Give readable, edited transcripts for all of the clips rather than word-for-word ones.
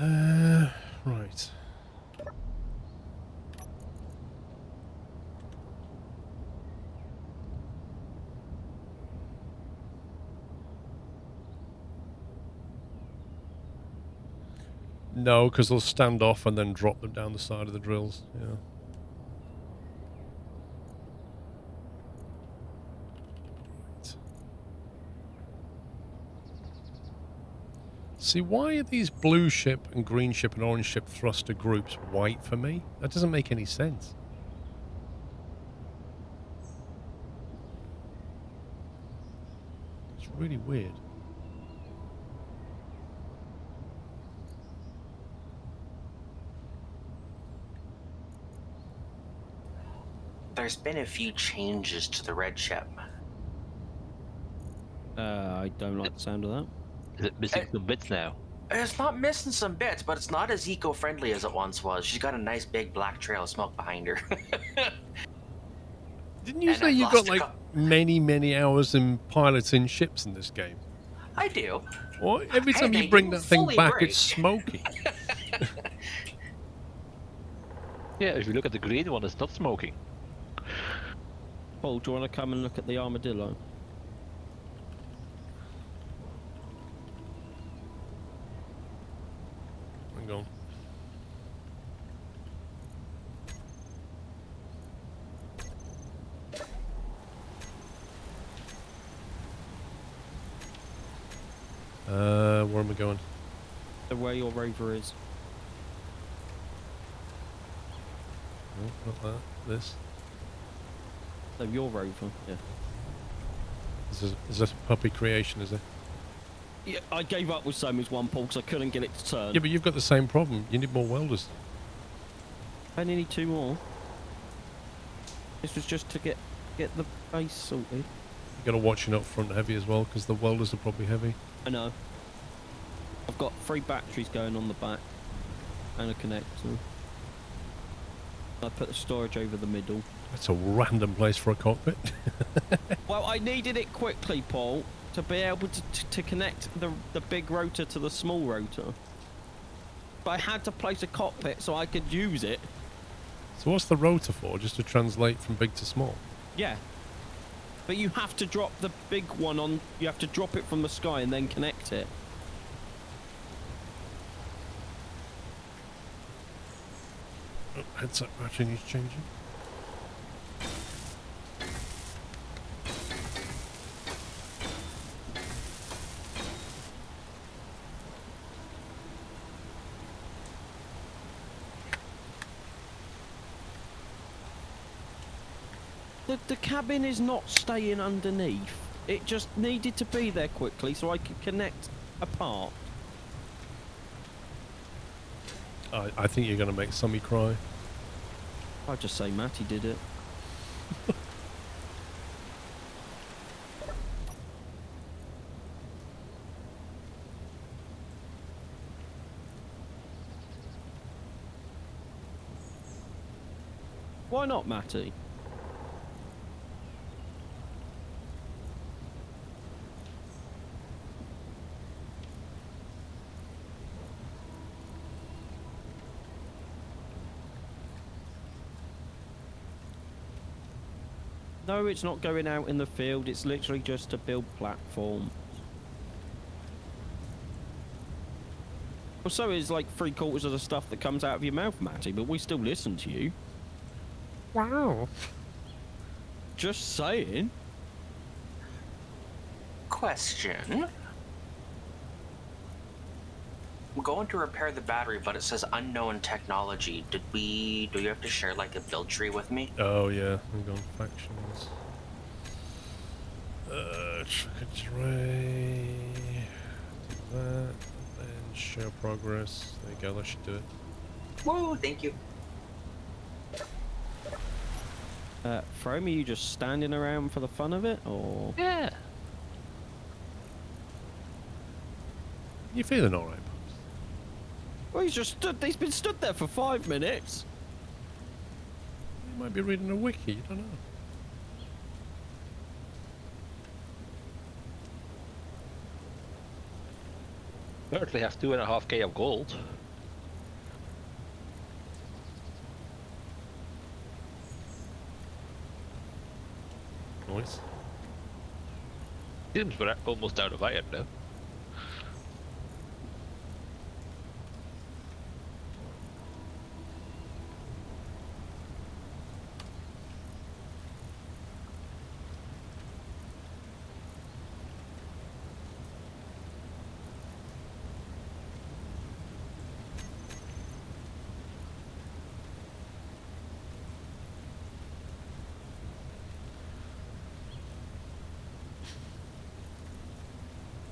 Right. No, because they'll stand off and then drop them down the side of the drills. Yeah. See, why are these blue ship and green ship and orange ship thruster groups white for me? That doesn't make any sense. It's really weird. There's been a few changes to the red ship. I don't like the sound of that. Is it missing some bits now? It's not missing some bits, but it's not as eco-friendly as it once was. She's got a nice big black trail of smoke behind her. Didn't you And say I've you lost got like many hours in piloting ships in this game? I do. Or every time Hey, you bring they that thing fully back, break. it's smoky. Yeah, if you look at the green one, it's not smoking. Paul, do you want to come and look at the armadillo? Hang on. Where am I going? Where your rover is. No, not that. This. No, your rover, yeah. Is this a puppy creation, is it? Yeah, I gave up with Soma's one, Paul, because I couldn't get it to turn. Yeah, but you've got the same problem. You need more welders. I only need 2 more. This was just to get the base sorted. You got to watch it up front heavy as well, because the welders are probably heavy. I know. I've got 3 batteries going on the back and a connector. I put the storage over the middle. That's a random place for a cockpit. Well, I needed it quickly, Paul, to be able to connect the big rotor to the small rotor. But I had to place a cockpit so I could use it. So what's the rotor for? Just to translate from big to small? Yeah. But you have to drop the big one on... You have to drop it from the sky and then connect it. Oh, headset battery needs changing. The cabin is not staying underneath. It just needed to be there quickly so I could connect a part. I think you're going to make Summy cry. I'll just say Matty did it. Why not, Matty? No, it's not going out in the field. It's literally just to build platform. Well, so is like 3/4 of the stuff that comes out of your mouth, Matty, but we still listen to you. Wow. Just saying. Question. I'm going to repair the battery, but it says unknown technology. Do you have to share like a build tree with me? Oh yeah, hang on, factions. Tracker tray. Do that, and then share progress. There you go, that should do it. Whoa, thank you. Frome, are you just standing around for the fun of it, or...? Yeah. You feeling alright, Pops? Well, he's just stood... He's been stood there for 5 minutes. You might be reading a wiki, you don't know. Currently have 2.5k of gold. Nice. Seems we're almost out of iron though.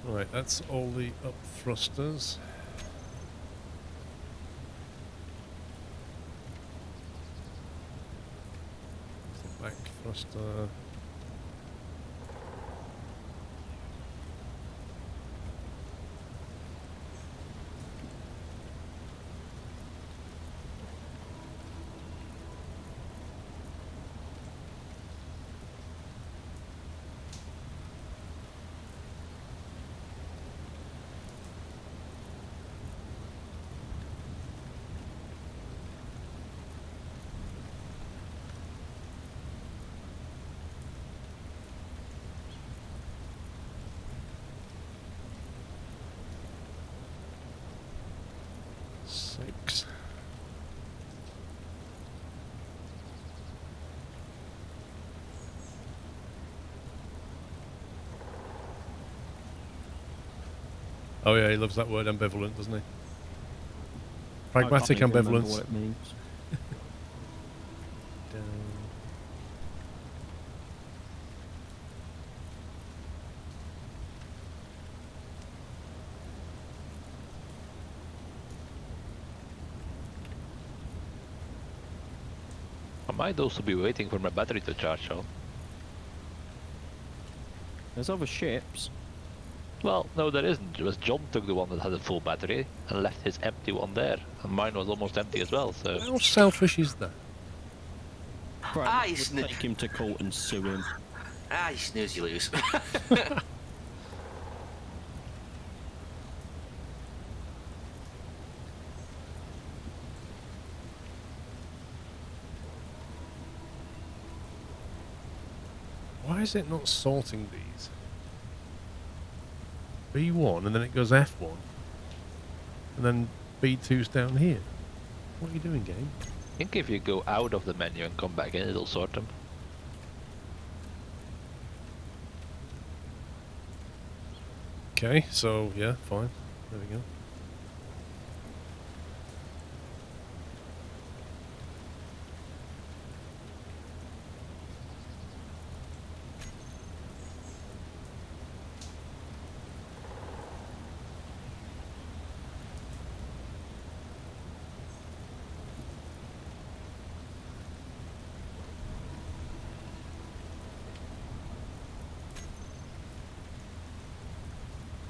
Right, that's all the up thrusters. The back thruster. Six. Oh, Oh yeah, he loves that word ambivalent, doesn't he? I can't Pragmatic even remember ambivalence. what it means. Down. I might also be waiting for my battery to charge on. There's other ships. Well, no, there isn't. It was John took the one that had a full battery and left his empty one there, and mine was almost empty as well. So How selfish is that? Frank you would sni- take him to court and sue him. You snooze, you lose. Why is it not sorting these? B1 and then it goes F1 and then B2's down here. What are you doing, game? I think if you go out of the menu and come back in, it'll sort them. Okay, so yeah, fine. There we go.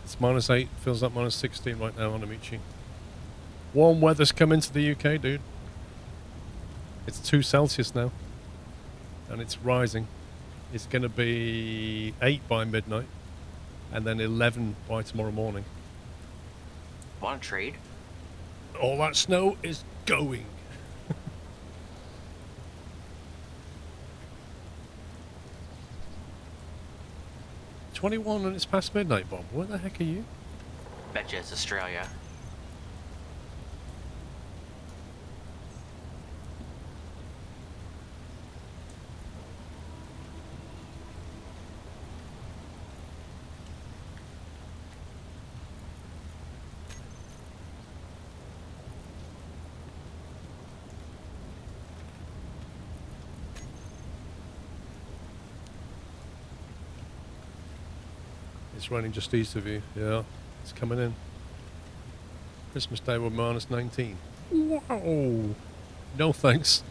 It's -8, feels like -16 right now on Amici. Warm weather's come into the UK, dude. It's 2 Celsius now. And it's rising. It's going to be 8 by midnight. And then 11 by tomorrow morning. Want to trade? All that snow is going. $21 and it's past midnight, Bob. Where the heck are you? Bet you it's Australia. It's running just east of you. Yeah, it's coming in. Christmas Day we're -19. Wow. No thanks.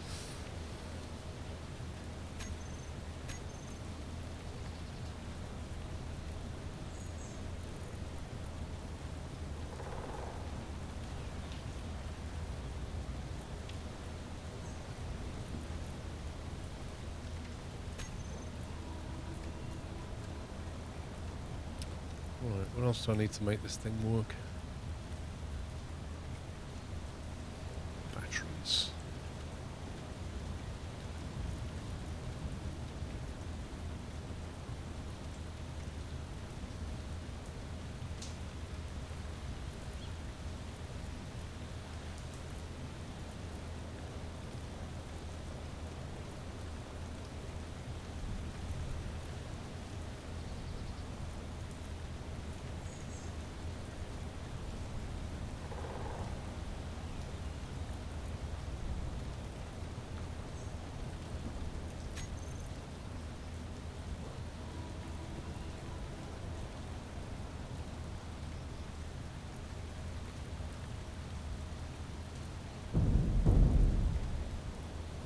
Right, what else do I need to make this thing work? Batteries.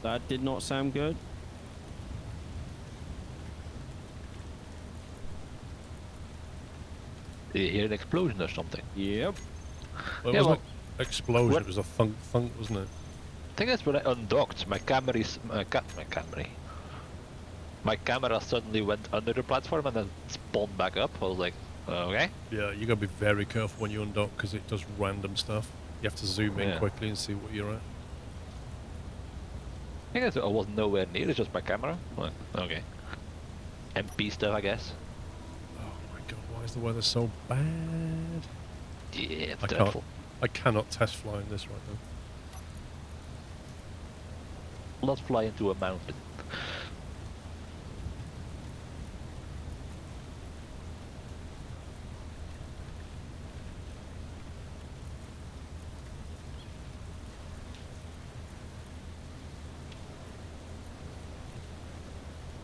That did not sound good. Did you hear an explosion or something? Yep. Well, it Yeah, wasn't well, an explosion, what- it was a thunk thunk, wasn't it? I think that's when I undocked. My camera suddenly went under the platform and then spawned back up. I was like, okay. Yeah, you gotta be very careful when you undock because it does random stuff. You have to zoom in Yeah. quickly and see what you're at. I guess I was nowhere near. It's just my camera. Like, okay. MP stuff, I guess. Oh my god, why is the weather so bad? Yeah, it's I dreadful. I cannot test fly in this right now. Let's fly into a mountain.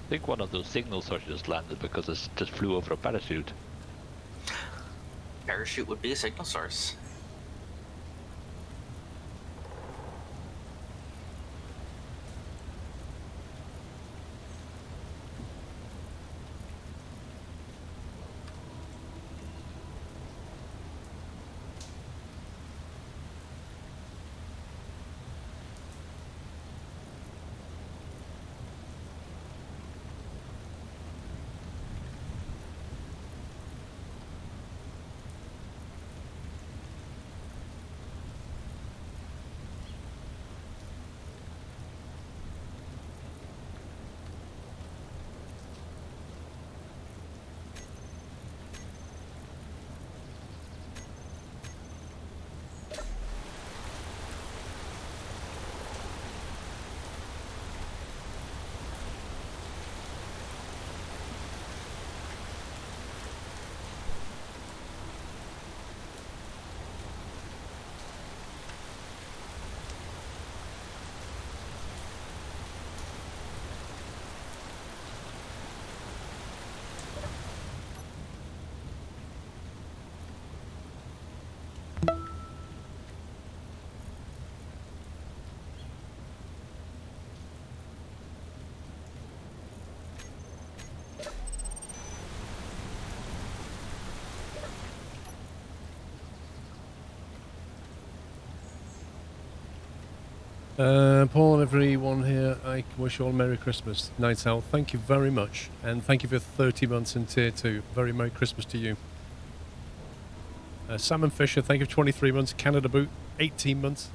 I think one of those signal searches landed because it just flew over a parachute. Parachute would be a signal source. Paul and everyone here, I wish you all a Merry Christmas. Night Owl, thank you very much. And thank you for 30 months in Tier 2. Very Merry Christmas to you. Salmon Fisher, thank you for 23 months. Canada Boot, 18 months.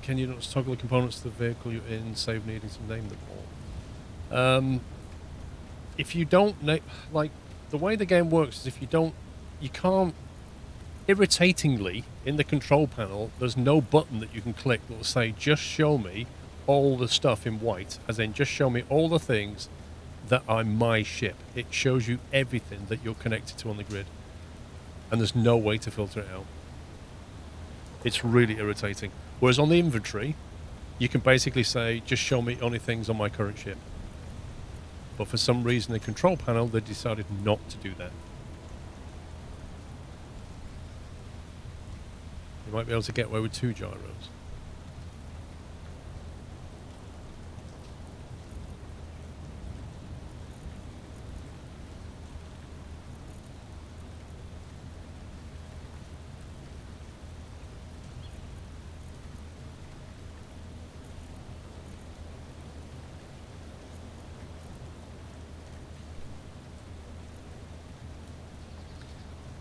Can you not toggle the components to the vehicle you're in, save needing to name them all? If you don't, like, the way the game works is if you don't, you can't, irritatingly, in the control panel, there's no button that you can click that will say, just show me all the stuff in white, as in, just show me all the things that are my ship. It shows you everything that you're connected to on the grid. And there's no way to filter it out. It's really irritating. Whereas on the inventory, you can basically say, just show me only things on my current ship. But for some reason, the control panel, they decided not to do that. You might be able to get away with 2 gyros.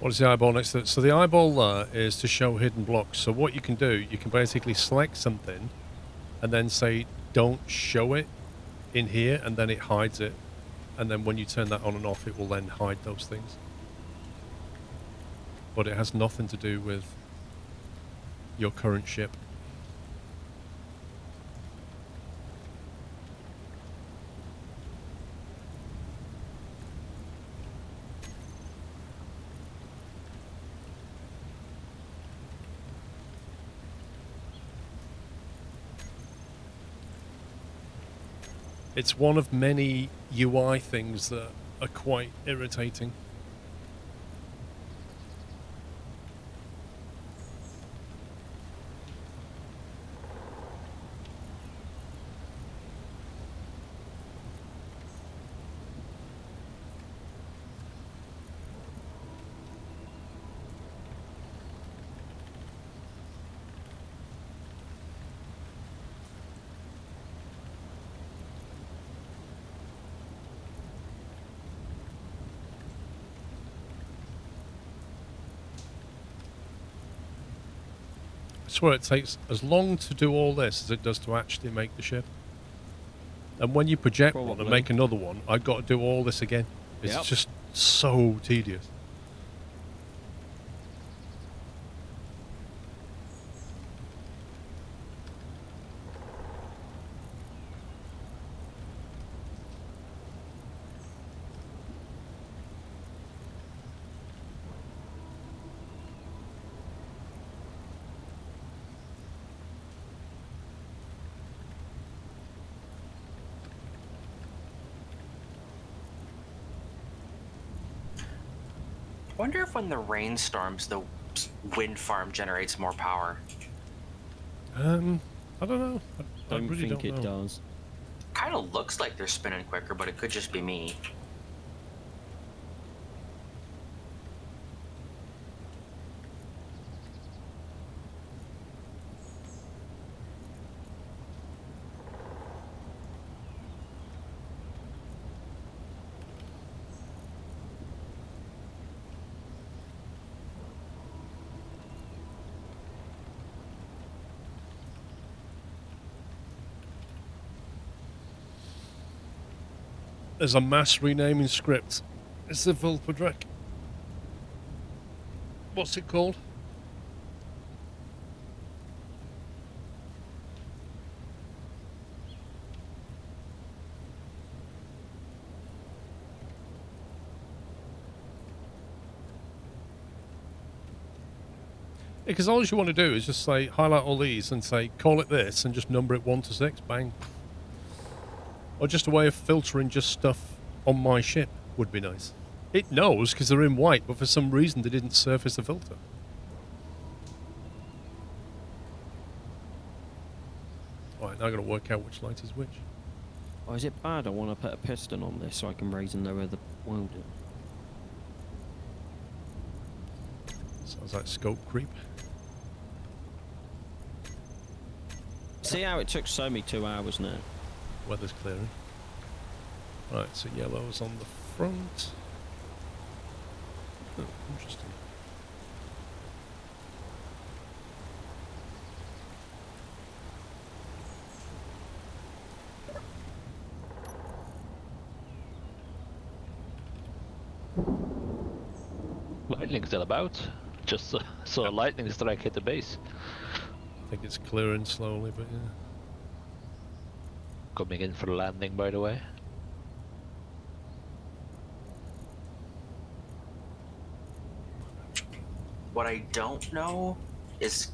What is the eyeball next to it? So the eyeball there is to show hidden blocks. So what you can do, you can basically select something and then say, don't show it in here, and then it hides it. And then when you turn that on and off, it will then hide those things. But it has nothing to do with your current ship. It's one of many UI things that are quite irritating. I swear it takes as long to do all this as it does to actually make the ship. And when you project one and Probably. make another one, I've got to do all this again. It's Yep. just so tedious. Wonder if when the rainstorms, the wind farm generates more power. I don't know. I Don't really think don't it know. does. Kind of looks like they're spinning quicker, but it could just be me. There's a mass renaming script. It's the Vulpedrek. What's it called? Because all you want to do is just say, highlight all these and say, call it this, and just number it 1 to 6, bang. Or just a way of filtering just stuff on my ship would be nice. It knows because they're in white, but for some reason they didn't surface the filter. Alright, now I've got to work out which light is which. Or is it bad? I want to put a piston on this so I can raise and lower the welder. Sounds like scope creep. See how it took me 2 hours now? Weather's clearing. Right, so yellow's on the front. Oh, interesting. Lightning's still about. Just saw a lightning strike hit the base. I think it's clearing slowly, but yeah. Coming in for the landing, by the way. What I don't know is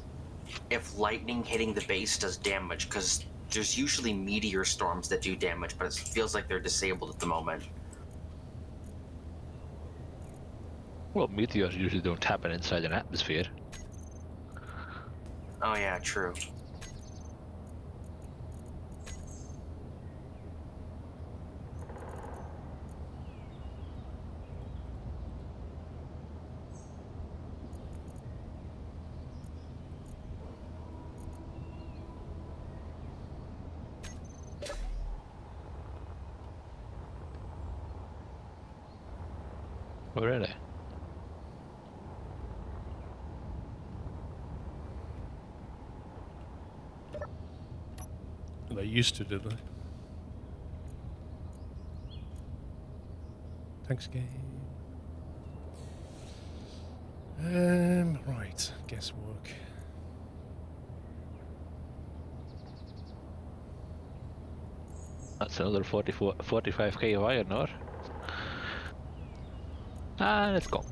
if lightning hitting the base does damage, because there's usually meteor storms that do damage, but it feels like they're disabled at the moment. Well, meteors usually don't happen inside an atmosphere. Oh yeah, true. Oh, really? They used to, did they? Thanks, game. Right, guesswork. That's another 45k of iron ore. And it's gone.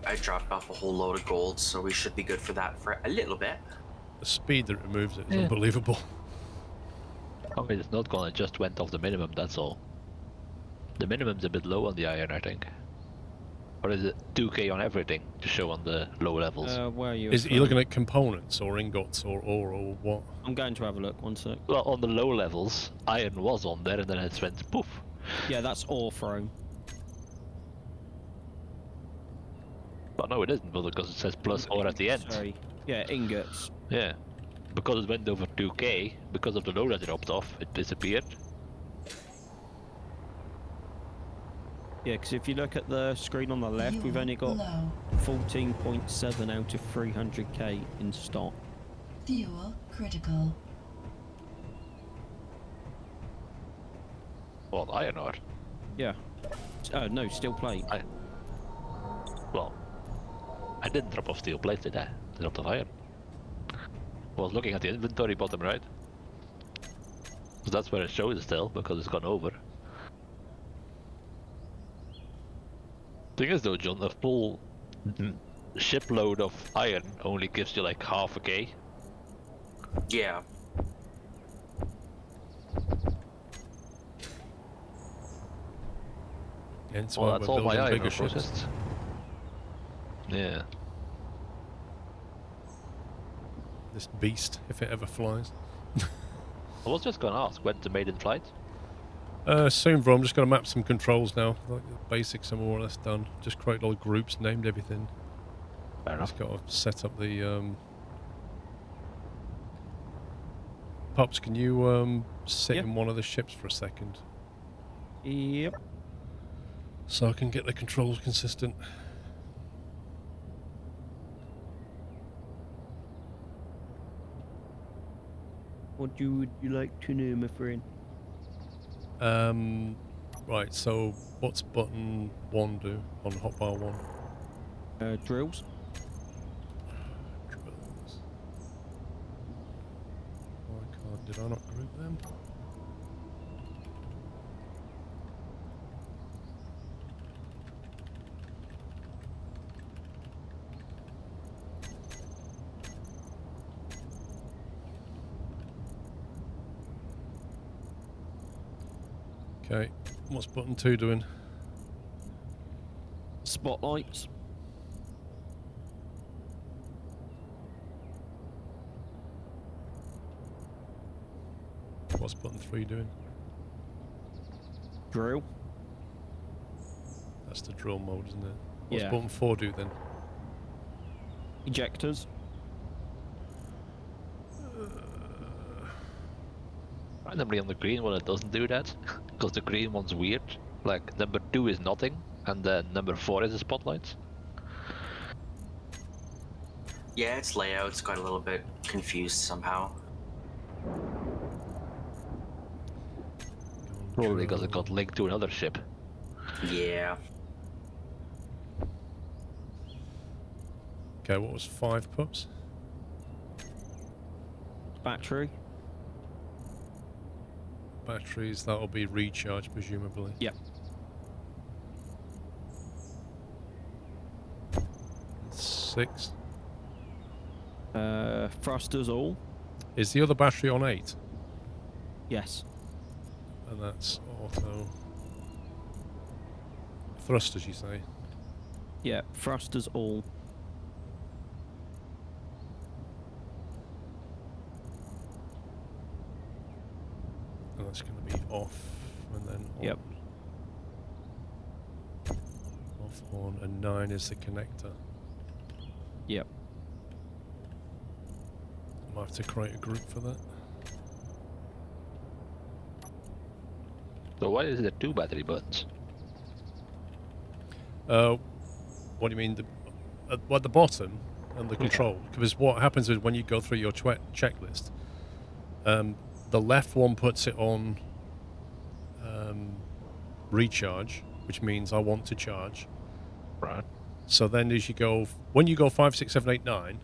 I dropped off a whole load of gold, so we should be good for that for a little bit. The speed that it removes it is Yeah. unbelievable. I mean, it's not gone, it just went off the minimum, that's all. The minimum's a bit low on the iron, I think. Or is it 2k on everything to show on the low levels? Where are you? Is you looking at components or ingots or ore or what? I'm going to have a look. 1 sec. Well, on the low levels, iron was on there and then it went poof. Yeah, that's ore thrown. But no, it isn't, because it says plus ore at the end. Sorry. Yeah, ingots. Yeah. Because it went over 2k, because of the low that dropped off, it disappeared. Yeah, because if you look at the screen on the left, we've only got 14.7 out of 300k in stock. Fuel critical. Well, iron ore. Yeah. No, steel plate. Well, I didn't drop off steel plates, did I? I dropped off iron. I was looking at the inventory bottom right. So that's where it shows still, because it's gone over. Thing is though, John, a full shipload of iron only gives you like half a K. Yeah. Hence Well, why that's we're all my building iron bigger ships. processed. Yeah. This beast, if it ever flies. I was just gonna ask, when's the maiden flight? Soon, bro. I'm just going to map some controls now. Like the basics are more or less done. Just create all groups, named everything. Fair enough. Just got to set up the. Pops, can you sit Yeah. in one of the ships for a second, Yep. so I can get the controls consistent? What would you like to know, my friend? Right. So, what's button 1 do on hotbar 1? Drills. Drills. Why can't? Did I not group them? Okay. What's button 2 doing? Spotlights. What's button 3 doing? Drill. That's the drill mode, isn't it? What's Yeah. button 4 do then? Ejectors. Randomly on the green one it doesn't do that, because the green one's weird. Like, number 2 is nothing, and then number 4 is the spotlights. Yeah, its layout's got a little bit confused somehow. Probably because it got linked to another ship. Yeah. Okay, what was 5, Pups? Battery. Batteries, that'll be recharge, presumably. Yep. 6. Thrusters all. Is the other battery on 8? Yes. And that's auto. Thrusters, you say? Yeah. Thrusters all. And that's going to be off, and then on. Yep. Off, on, and 9 is the connector. Yep. I might have to create a group for that. So why is there 2 battery buttons? What do you mean? At the bottom and the control? Because what happens is when you go through your checklist, the left one puts it on recharge, which means I want to charge. Right. So then as you go, when you go 5, 6, 7, 8, 9,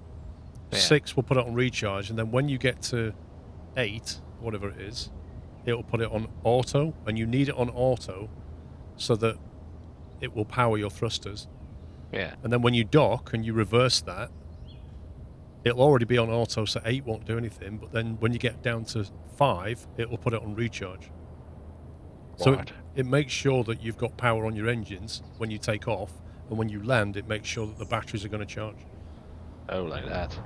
Yeah. 6 will put it on recharge, and then when you get to 8, whatever it is, it will put it on auto, and you need it on auto so that it will power your thrusters. Yeah. And then when you dock and you reverse that, it'll already be on auto, so 8 won't do anything, but then when you get down to 5, it will put it on recharge. So Right. it makes sure that you've got power on your engines when you take off, and when you land, it makes sure that the batteries are going to charge. Oh, like that.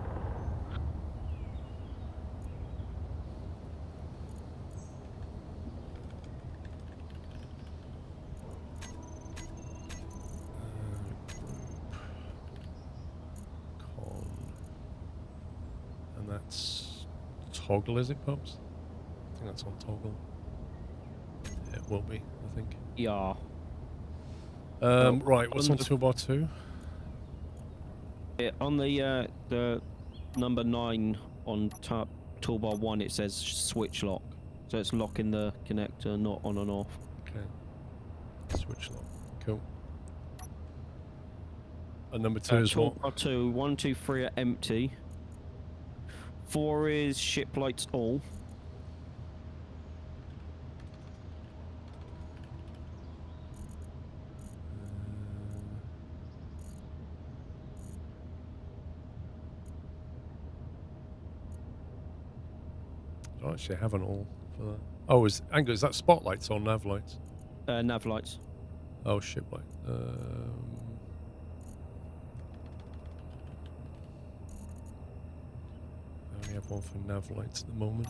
Con. And that's toggle, is it, Pops? I think that's on toggle. Yeah, it will be, I think. Yeah. Right, what's on on the- toolbar 2? On the number 9 on toolbar 1 it says switch lock. So it's locking the connector, not on and off. Okay. Switch lock. Cool. And number 2 is what? Toolbar 2, 1, 2, 3 are empty. 4 is ship lights all. I don't actually have an all for that. Oh, is that spotlights or nav lights? Nav lights. Oh, ship light. I only have one for nav lights at the moment.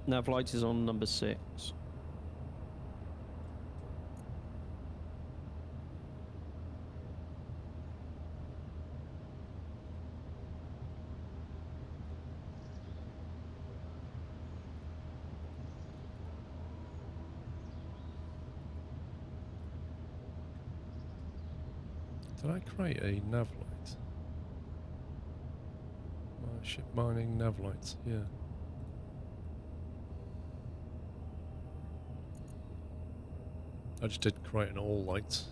Nav lights is on number 6. Did I create a nav light? Ship mining nav lights, yeah. I just did create an all lights.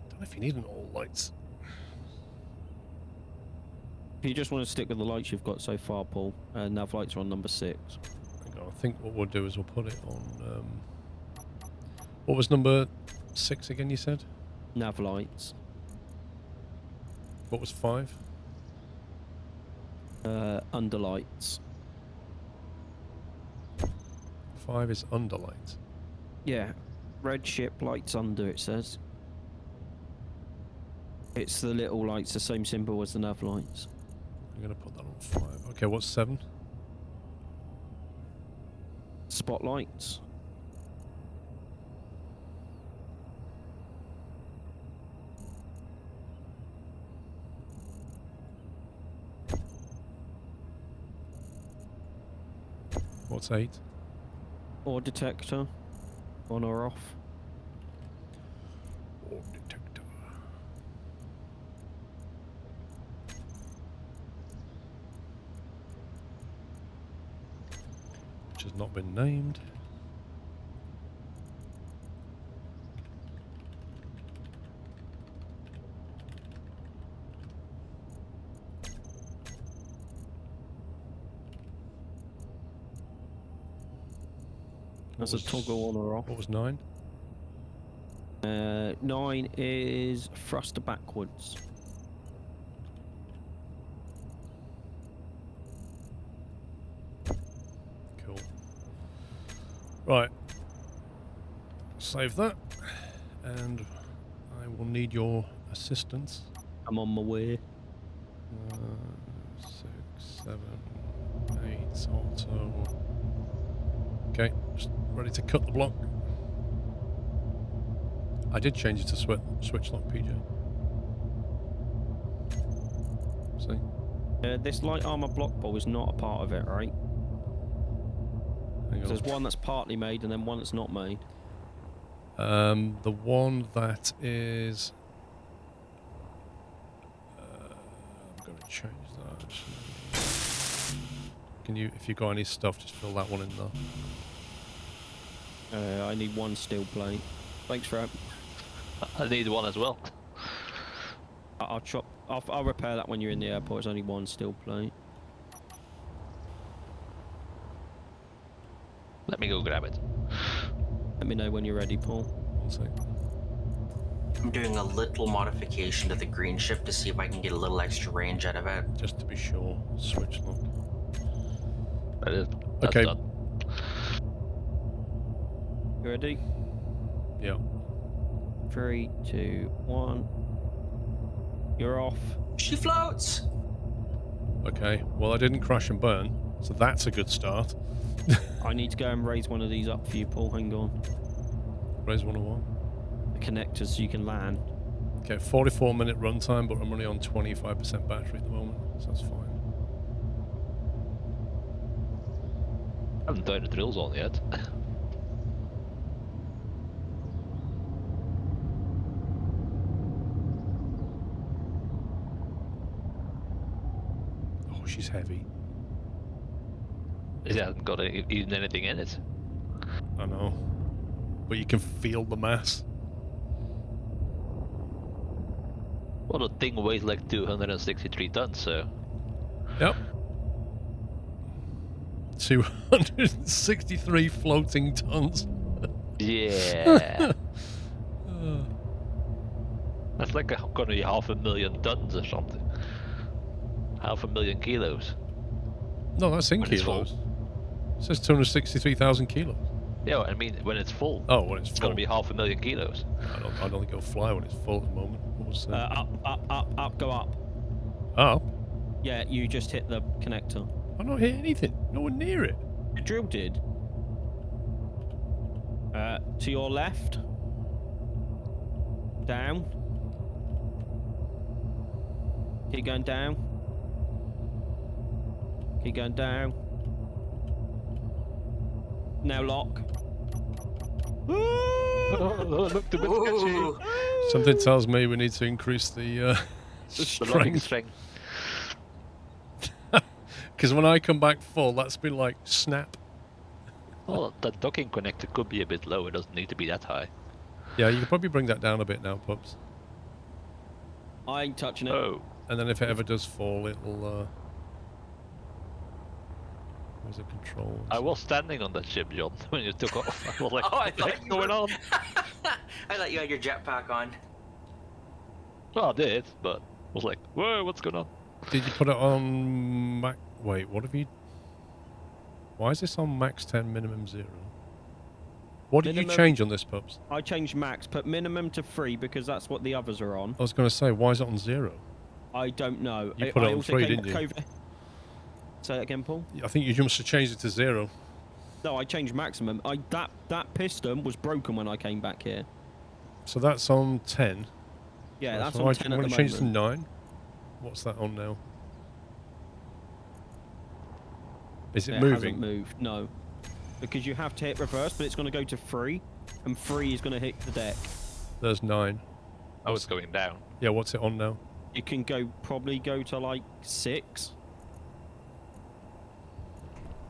Don't know if you need an all lights. If you just want to stick with the lights you've got so far, Paul, nav lights are on number 6. Hang on, I think what we'll do is we'll put it on. What was number 6 again? You said. Nav lights. What was 5? Under lights. 5 is under lights. Yeah, red ship lights under, it says. It's the little lights, the same symbol as the nav lights. I'm gonna put that on 5. Okay, what's 7? Spotlights. What's 8? Ore detector. On or off. Ore detector. Which has not been named. That's a toggle on or off. What was 9? 9 is thruster backwards. Cool. Right. Save that. And I will need your assistance. I'm on my way. 6, 7, 8, auto. Okay, just ready to cut the block. I did change it to switch lock, PJ. See? This light armor block ball is not a part of it, right? Hang on. There's one that's partly made and then one that's not made. The one that is... I'm going to change that. Can you, if you've got any stuff, just fill that one in there. I need one steel plate. Thanks for that. I need one as well. I'll repair that when you're in the airport. It's only one steel plate. Let me go grab it. Let me know when you're ready, Paul. 1 sec. I'm doing a little modification to the green ship to see if I can get a little extra range out of it. Just to be sure. Switch lock. That is. That's Okay. done. You ready? Yeah. 3, 2, 1. You're off. She floats! Okay. Well, I didn't crash and burn, so that's a good start. I need to go and raise one of these up for you, Paul. Hang on. Raise 101. The connectors so you can land. Okay, 44-minute runtime, but I'm only on 25% battery at the moment, so that's fine. I haven't turned the drills on yet. she's heavy. It hasn't got even anything in it. I know. But you can feel the mass. Well, the thing weighs like 263 tons, so... Yep. 263 floating tons. Yeah. That's like gonna be 500,000 tons or something. 500,000 kilos. No, that's in When it's full. kilos. It says 263,000 kilos. Yeah, I mean when it's full. Oh, when it's It's full. gonna be 500,000 kilos. I don't think it'll fly when it's full at the moment. What was Up, go up. up? Yeah, you just hit the connector. I don't hear anything. Nowhere near it. The drill did. To your left. Down. Keep going down. Keep going down. Now lock. Look, the bit sketchy. Ooh. Something tells me we need to increase the The locking strength. strength. Because when I come back full, that's been like snap. Well, the docking connector could be a bit low. It doesn't need to be that high. Yeah, you can probably bring that down a bit now, pups. I ain't touching it. Oh. And then if it ever does fall, it'll... Where's the controls? I was standing on that ship, John, when you took off. I was like, Oh, I what the thought heck's you going were- on? I thought you had your jetpack on. Well, I did, but I was like, whoa, what's going on? Did you put it on max... Wait, what have you... Why is this on max 10, minimum 0? What did you Minimum- change on this, pups? I changed max, put minimum to 3 because that's what the others are on. I was going to say, why is it on 0? I don't know. You put it I on also 3, came didn't back you? over- Say that again, Paul? I think you must have changed it to 0. No, I changed maximum. That piston was broken when I came back here. So that's on 10. Yeah, So that's why on do you 10 at want the to change it to moment. 9? What's that on now? Is it It hasn't moving? moved, no. Because you have to hit reverse, but it's going to go to 3, and 3 is going to hit the deck. There's 9. Oh, it's going down. Yeah, what's it on now? You can probably go to like 6.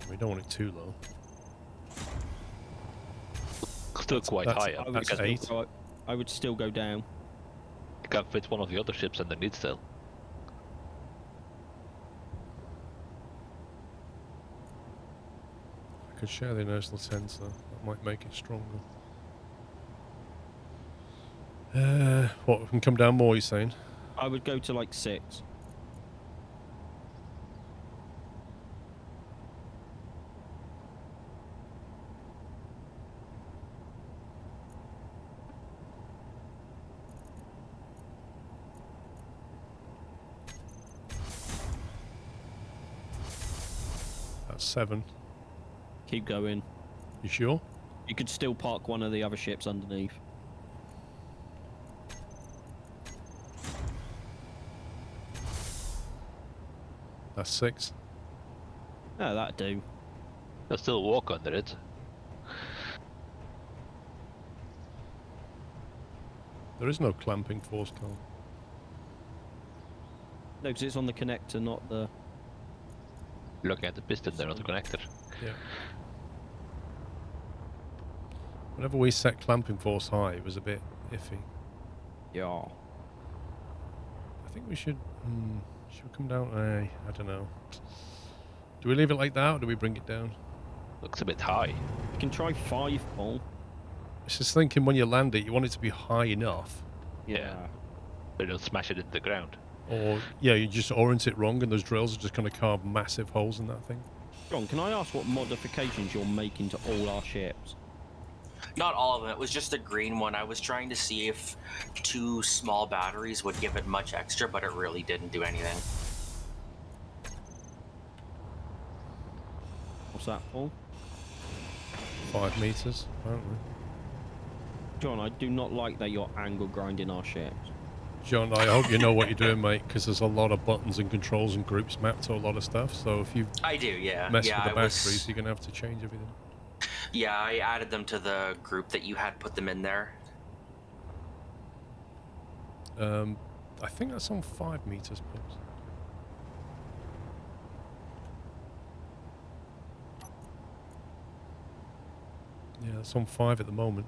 We don't want it too low. Still quite that's- high. I would, That's still, 8. I would still go down. You can fit one of the other ships underneath still. I could share the inertial sensor. That might make it stronger. What, we can come down more, you're saying? I would go to like 6. That's 7. Keep going. You sure? You could still park one of the other ships underneath. That's 6. Oh, that'd do. They'll still walk under it. There is no clamping force, Carl. No, because it's on the connector, not the... Looking at the piston there on the connector. Yeah. Whenever we set clamping force high, it was a bit iffy. Yeah. I think we should... should we come down? I don't know. Do we leave it like that, or do we bring it down? Looks a bit high. You can try 5, Paul. It's just thinking when you land it, you want it to be high enough. Yeah. They don't smash it into the ground. Or, yeah, you just orient it wrong and those drills are just going to carve massive holes in that thing. John, can I ask what modifications you're making to all our ships? Not all of them. It was just a green one. I was trying to see if 2 small batteries would give it much extra, but it really didn't do anything. What's that, Paul? 5 meters, apparently. John, I do not like that you're angle grinding our ships. John, I hope you know what you're doing, mate, because there's a lot of buttons and controls and groups mapped to a lot of stuff. So if you I do, yeah. mess yeah, with the I batteries, was, you're going to have to change everything. yeah, I added them to the group that you had put them in there. I think that's on 5 meters, perhaps. Yeah, it's on 5 at the moment.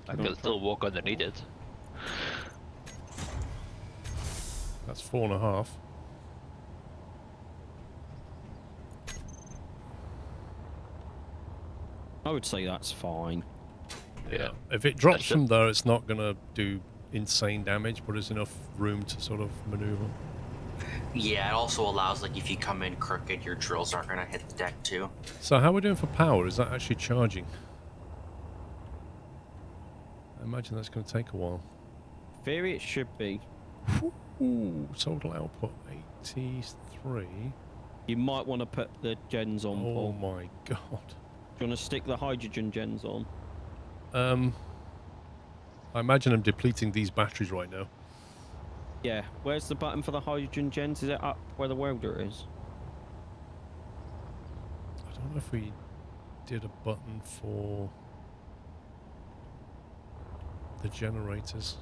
I can still walk underneath it. That's 4.5. I would say that's fine. Yeah. If it drops That's from there, it's not going to do insane damage, but there's enough room to sort of maneuver. Yeah, it also allows, like, if you come in crooked, your drills aren't going to hit the deck, too. So how are we doing for power? Is that actually charging? I imagine that's going to take a while. Theory, it should be. Ooh, total output 83. You might want to put the gens on, Oh Paul. my god. Do you want to stick the hydrogen gens on? I imagine I'm depleting these batteries right now. Yeah. Where's the button for the hydrogen gens? Is it up where the welder is? I don't know if we did a button for the generators.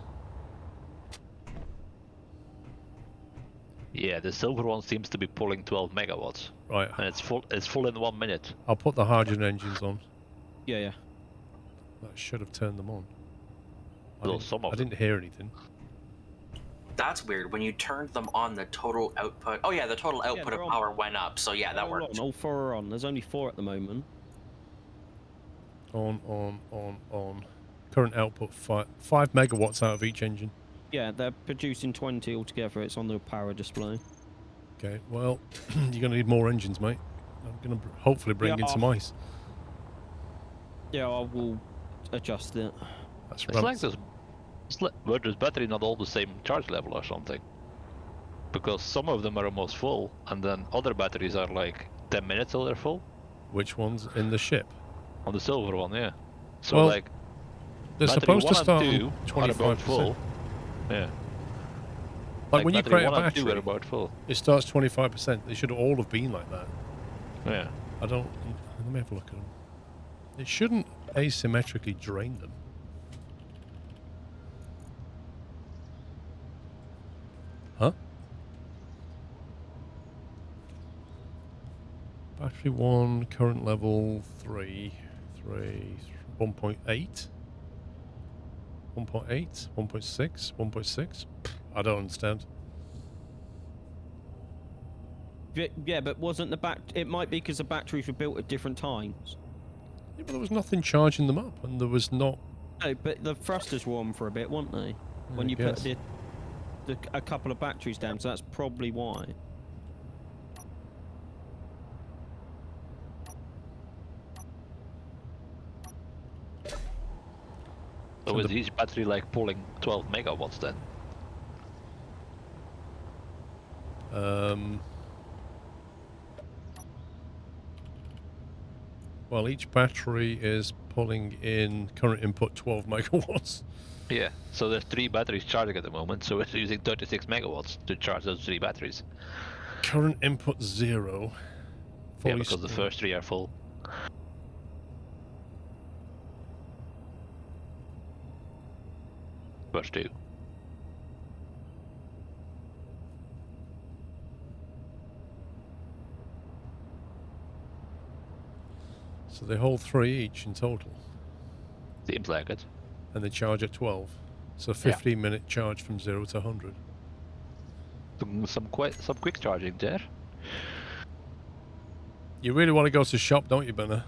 Yeah, the silver one seems to be pulling 12 megawatts. Right, And it's full in 1 minute. I'll put the hydrogen engines on. Yeah, yeah. That should have turned them on. Well, some of I didn't hear anything. That's weird. When you turned them on, the total output... Oh, yeah, the total output they're of on. power went up. So, yeah, that worked. All 4 are on. There's only 4 at the moment. On. Current output 5 megawatts out of each engine. Yeah, they're producing 20 altogether. It's on the power display. Okay, well, you're going to need more engines, mate. I'm going to hopefully bring in some ice. Yeah, I will adjust it. That's It's like this. Were this battery not all the same charge level or something? Because some of them are almost full, and then other batteries are like 10 minutes till they're full. Which one's in the ship? On the silver one, yeah. So Well, like, they're battery supposed to 1 start and 2 on are about 25%. full. Yeah. Like when you battery create a 1 and 2 are battery, about full. it starts 25%. They should all have been like that. Yeah. I don't... Let me have a look at them. It shouldn't asymmetrically drain them. Huh? Battery 1, current level 3, 1.8? 1.8? 1.6? 1.6? I don't understand. Yeah, but wasn't the it might be because the batteries were built at different times. Yeah, but there was nothing charging them up, and there was not... No, but the thrusters were on for a bit, weren't they? When I you guess. put a couple of batteries down, so that's probably why. So is each battery like pulling 12 megawatts then? Well, each battery is pulling in current input 12 megawatts. Yeah, so there's 3 batteries charging at the moment, so it's using 36 megawatts to charge those 3 batteries. Current input 0. Yeah, because the first 3 are full. First 2. So they hold 3 each in total. Seems like it. And they charge at 12. So 15-minute charge from 0 to 100. Some quick charging there. You really want to go to shop, don't you, Benner?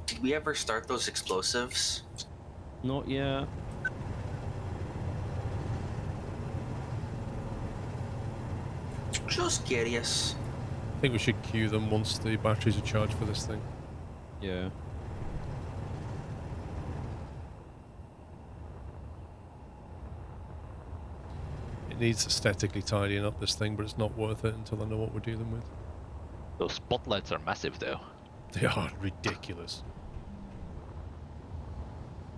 Did we ever start those explosives? Not yet. Just curious. I think we should queue them once the batteries are charged for this thing. Yeah. It needs aesthetically tidying up this thing, but it's not worth it until I know what we're dealing with. Those spotlights are massive though. They are ridiculous.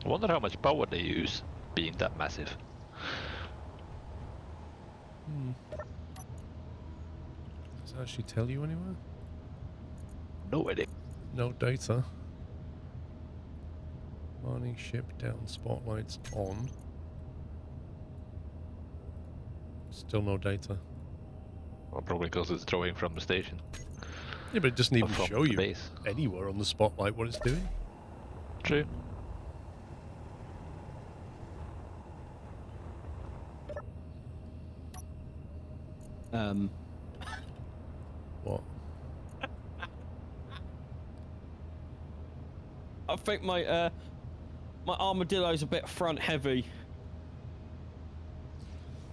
I wonder how much power they use, being that massive. Does it actually tell you anywhere? No idea. No data. Mining ship down, spotlights on. Still no data. Well, probably because it's drawing from the station. Yeah, but it doesn't even from show the you base. anywhere on the spotlight what it's doing. True. What? I think my my armadillo's a bit front heavy.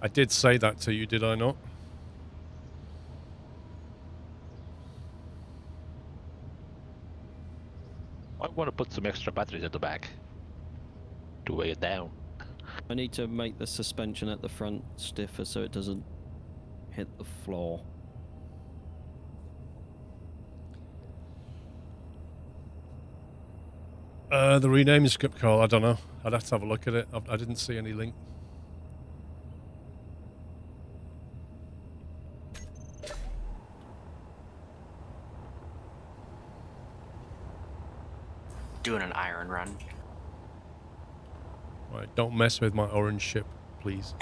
I did say that to you, did I not? I want to put some extra batteries at the back to weigh it down. I need to make the suspension at the front stiffer so it doesn't hit the floor. The renaming script, Carl, I don't know. I'd have to have a look at it. I didn't see any link. Doing an iron run. Right, don't mess with my orange ship, please.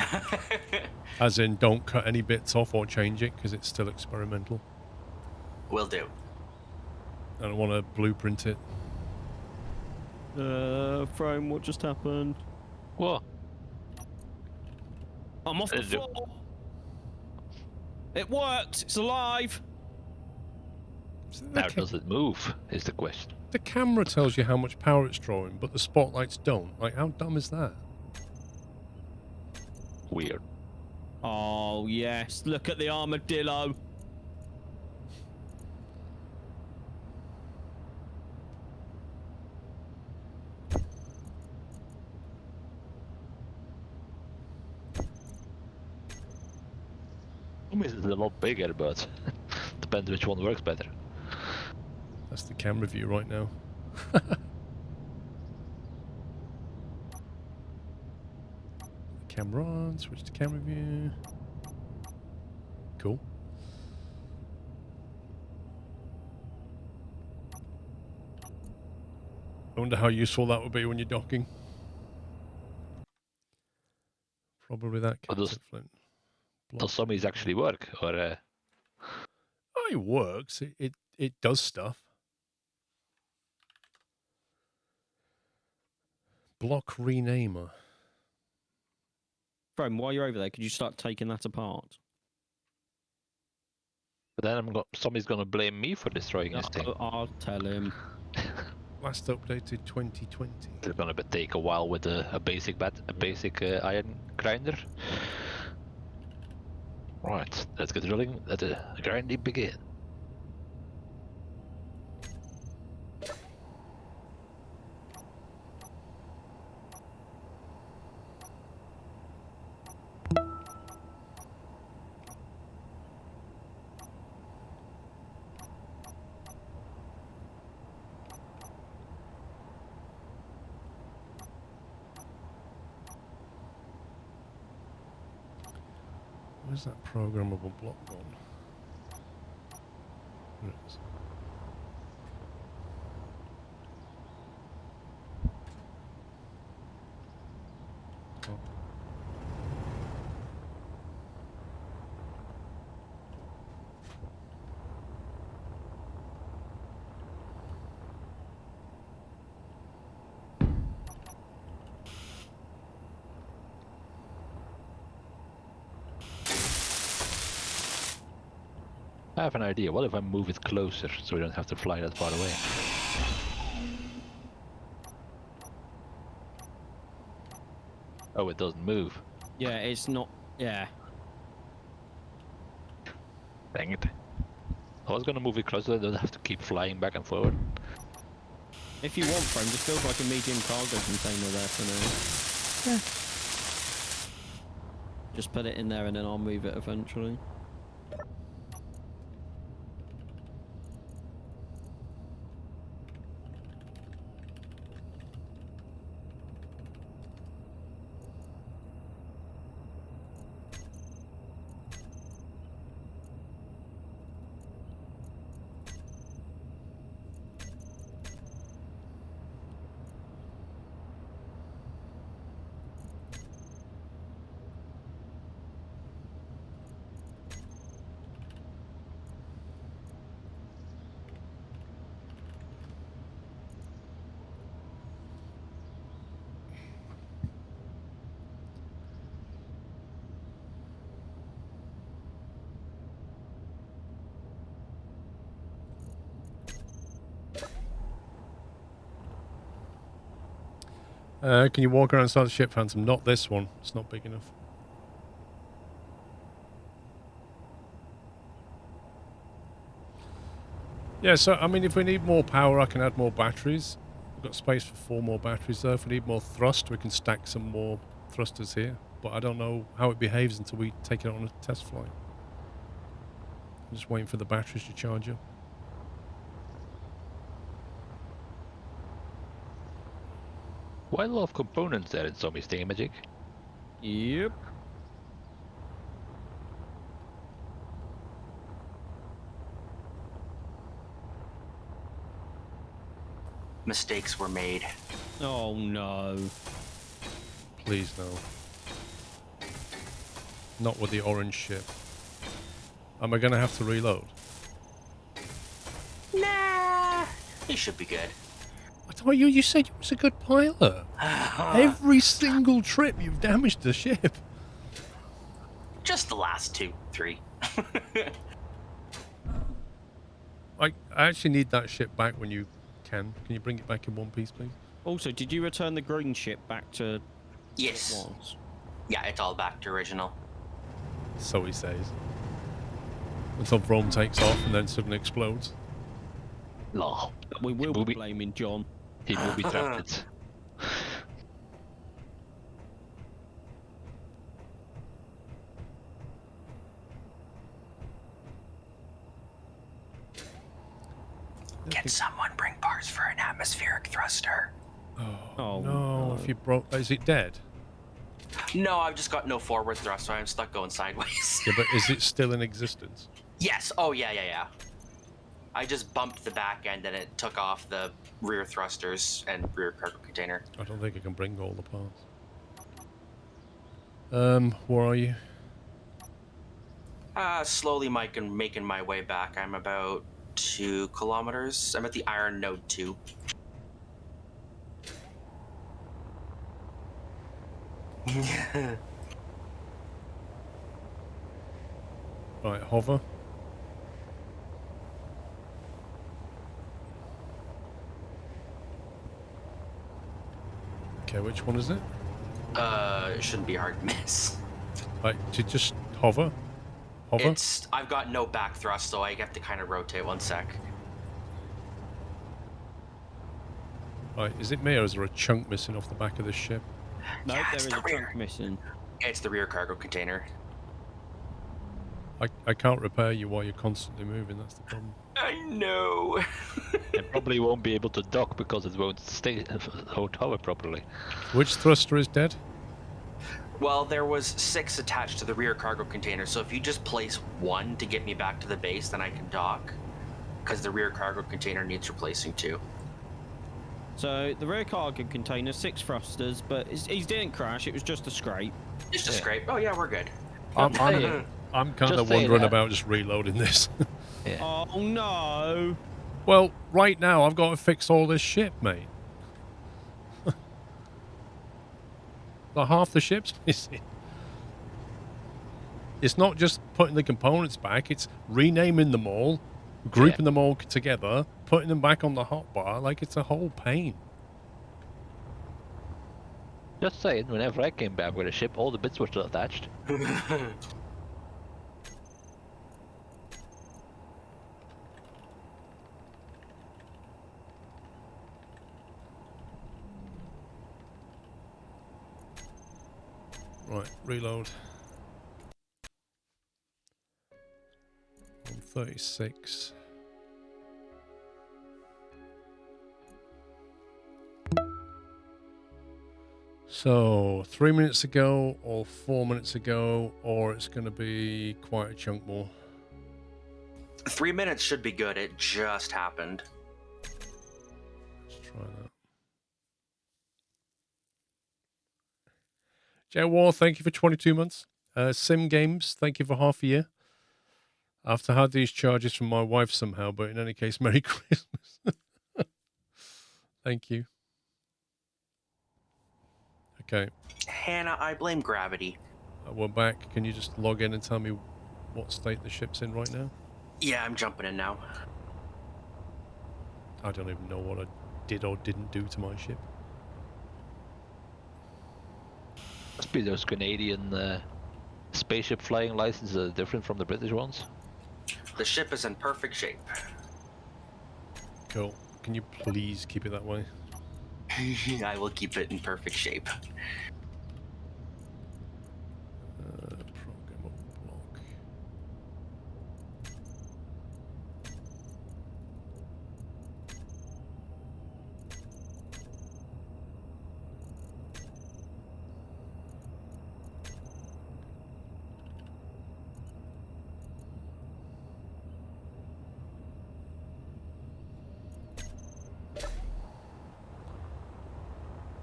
As in, don't cut any bits off or change it, because it's still experimental. Will do. I don't want to blueprint it. Frame, what just happened? Whoa. I'm off the floor. It worked. It's alive. Now does it move, is the question. The camera tells you how much power it's drawing, but the spotlights don't. Like, how dumb is that? Weird. Oh, yes. Look at the armadillo. It's a lot bigger, but depends which one works better. That's the camera view right now. Camera on, switch to camera view. Cool. I wonder how useful that would be when you're docking. Probably that But captive flint. Does some of these actually work, or Oh, it works. It does stuff. Block renamer. Frame, while you're over there, could you start taking that apart? but then somebody's gonna blame me for destroying this thing. I'll tell him. Last updated 2020. It's gonna take a while with a basic iron grinder. Right, let's get drilling. Let the grinding begin. Where's that programmable block gone? There it is. Oh. I have an idea. What if I move it closer so we don't have to fly that far away? Oh, it doesn't move. Yeah, it's not. Yeah. Dang it. I was gonna move it closer, I don't have to keep flying back and forward. If you want, Frame, just build like a medium cargo container there for now. Yeah. Just put it in there and then I'll move it eventually. Can you walk around inside the ship, Phantom? Not this one. It's not big enough. Yeah, so, I mean, if we need more power, I can add more batteries. We've got space for 4 more batteries there. If we need more thrust, we can stack some more thrusters here. But I don't know how it behaves until we take it on a test flight. I'm just waiting for the batteries to charge up. Quite a lot of components there in Zombie Sting Magic. Yep. Mistakes were made. Oh no. Please, no. Not with the orange ship. Am I going to have to reload? Nah, he should be good. I thought you said you was a good pilot. Every single trip you've damaged the ship. Just the last 2, 3. I actually need that ship back when you can. Can you bring it back in one piece, please? Also, did you return the green ship back to Yes. what it was? Yeah, it's all back to original. So he says. Until Rome takes off and then suddenly explodes. No. We will be blaming John. He will be trapped. Can someone bring parts for an atmospheric thruster? Oh no, if you broke... Is it dead? No, I've just got no forward thrust, so I'm stuck going sideways. Yeah, but is it still in existence? Yes. Oh, yeah. I just bumped the back end and it took off the rear thrusters and rear cargo container. I don't think I can bring all the parts. Where are you? Slowly making my way back. I'm about 2 kilometers. I'm at the Iron Node 2. Right, hover. Okay, which one is it? It shouldn't be hard to miss. Right, to just hover? Hover? I've got no back thrust, so I have to kind of rotate 1 sec. Right, is it me or is there a chunk missing off the back of this ship? No, Yeah, there it's is the a rear. chunk missing. It's the rear cargo container. I can't repair you while you're constantly moving, that's the problem. I know. And probably won't be able to dock because it won't hold hover properly. Which thruster is dead? Well, there was 6 attached to the rear cargo container, so if you just place 1 to get me back to the base, then I can dock. Because the rear cargo container needs replacing too. So the rear cargo container, 6 thrusters, but he didn't crash. It was just a scrape. Just a scrape. Oh yeah, we're good. I'm kind Just of say wondering that. about just reloading this. Yeah. Oh no! Well, right now I've got to fix all this shit, mate. Like half the ship's missing. It's not just putting the components back, it's renaming them all, grouping them all together, putting them back on the hotbar. Like, it's a whole pain. Just saying, whenever I came back with a ship, all the bits were still attached. Right, reload. 136. So, 3 minutes ago, or 4 minutes ago, or it's going to be quite a chunk more. 3 minutes should be good. It just happened. Let's try that. Joe War, thank you for 22 months. Sim Games, thank you for half a year. I have to have these charges from my wife somehow, but in any case, Merry Christmas. Thank you. Okay, Hannah, I blame gravity. we're back. Can you just log in and tell me what state the ship's in right now? Yeah, I'm jumping in now. I don't even know what I did or didn't do to my ship. Must be those Canadian spaceship flying licenses are different from the British ones. The ship is in perfect shape. Cool. Can you please keep it that way? I will keep it in perfect shape. Programmable block.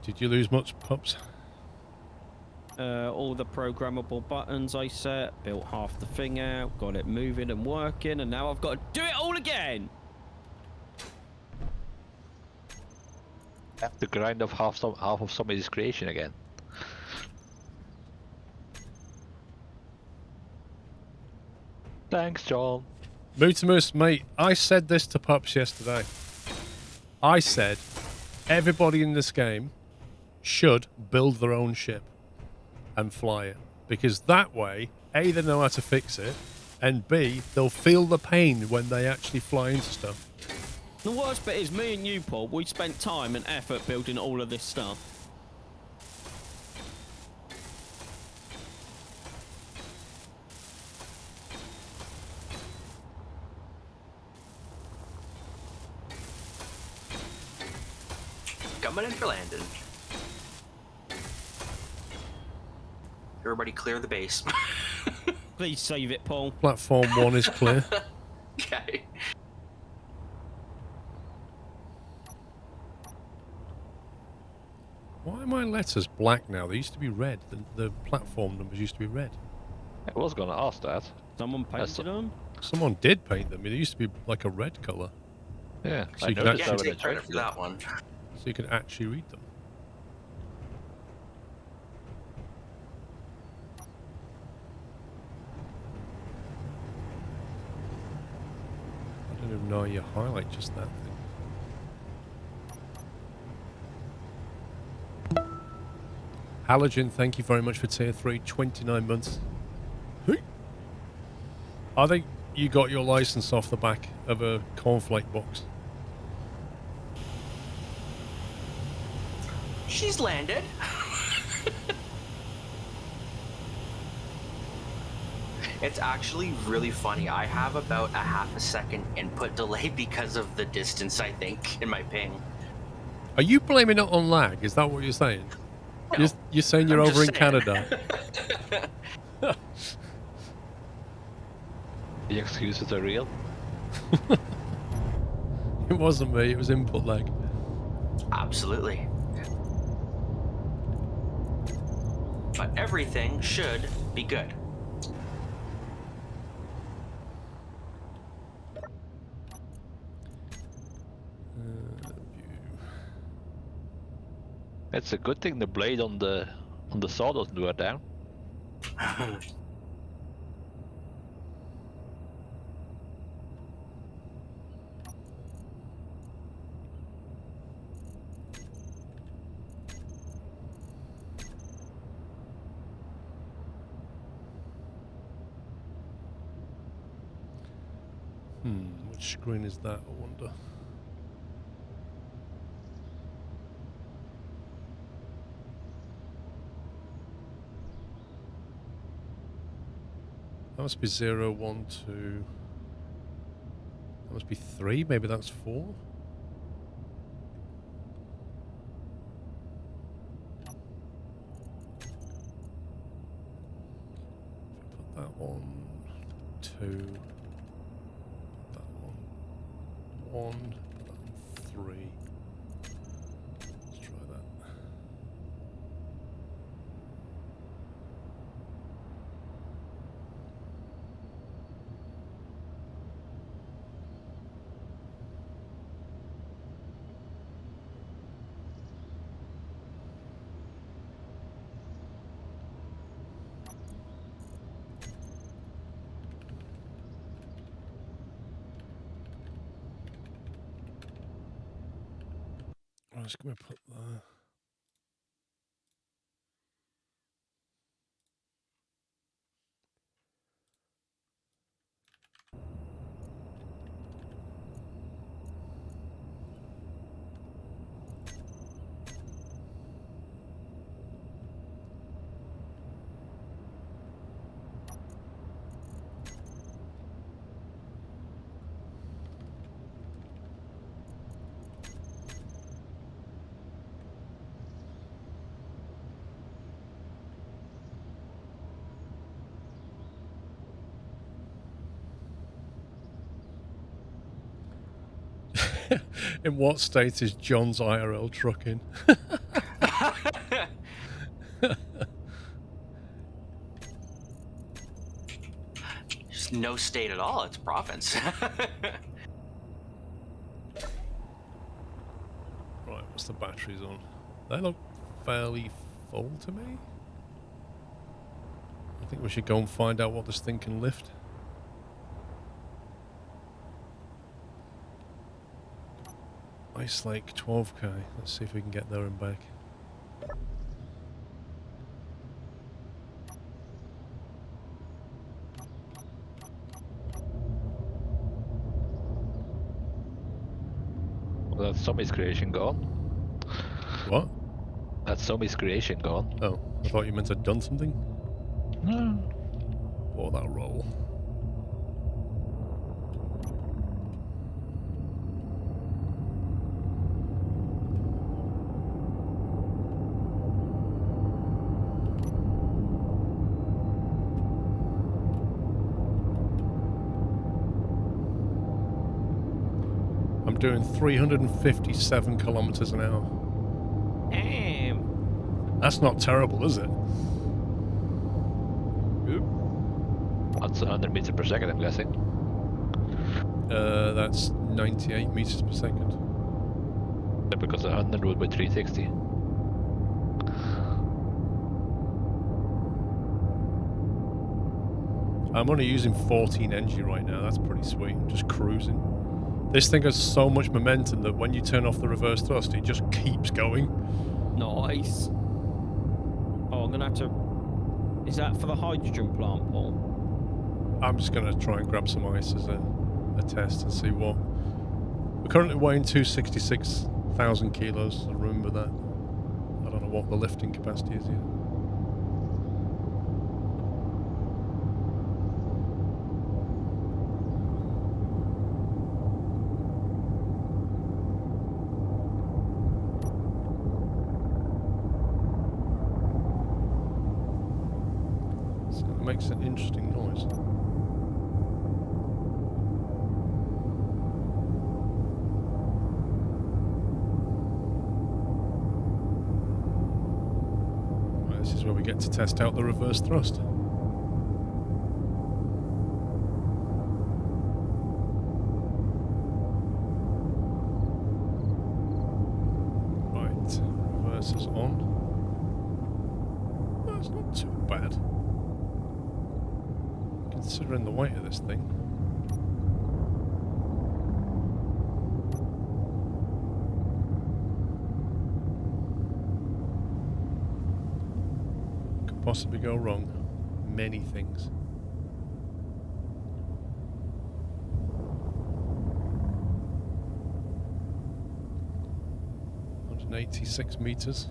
Did you lose much, pups? All the programmable buttons I set, built half the thing out, got it moving and working, and now I've got to do it all again. Have to grind off half of somebody's creation again. Thanks, John. Mutimus, mate, I said this to pups yesterday. I said everybody in this game should build their own ship and fly it. Because that way, A, they know how to fix it, and B, they'll feel the pain when they actually fly into stuff. The worst bit is me and you, Paul, we spent time and effort building all of this stuff. Coming in for landing. Everybody clear the base. Please save it, Paul. Platform 1 is clear. Okay. Why are my letters black now? They used to be red. The platform numbers used to be red. I was gonna ask that. Someone painted them? Someone did paint them. It used to be like a red colour. Yeah, So I you can noticed actually- that when I Take credit checked for it. that one. So you can actually read them. I don't even know how you highlight just that thing. Halogen, thank you very much for tier 3, 29 months. Hey. I think you got your license off the back of a cornflake box. She's landed. It's actually really funny. I have about a half a second input delay because of the distance, I think, in my ping. Are you blaming it on lag? Is that what you're saying? No, You're saying you're I'm over in just saying. Canada. The excuses are real. It wasn't me, it was input lag. Absolutely. But everything should be good. It's a good thing the blade on the saw doesn't wear down. Which screen is that, I wonder? That must be 0, 1, 2. That must be 3, maybe that's 4. Put that on 2. Put that on 1. Put that on 3. Let's try that. I'm just going to put that. In what state is John's IRL truck in? There's no state at all. It's province. Right, what's the batteries on? They look fairly full to me. I think we should go and find out what this thing can lift. Ice Lake 12k. Let's see if we can get there and back. Well, that's Sommy's creation gone. What? That's Sommy's creation gone. Oh, I thought you meant I'd done something. No. Oh, that roll. I'm doing 357 kilometers an hour. Damn. That's not terrible, is it? That's 100 meters per second, I'm guessing. That's 98 meters per second. Yeah, because 100 would be 360. I'm only using 14 NG right now. That's pretty sweet. I'm just cruising. This thing has so much momentum that when you turn off the reverse thrust, it just keeps going. Nice. Oh, I'm gonna have to. Is that for the hydrogen plant, Paul? I'm just going to try and grab some ice as a test and see what... We're currently weighing 266,000 kilos, so remember that. I don't know what the lifting capacity is yet. So it makes an interesting noise. This is where we get to test out the reverse thrust. Right, reverse is on. That's not too bad, considering the weight of this thing. Possibly go wrong. Many things. $186 meters.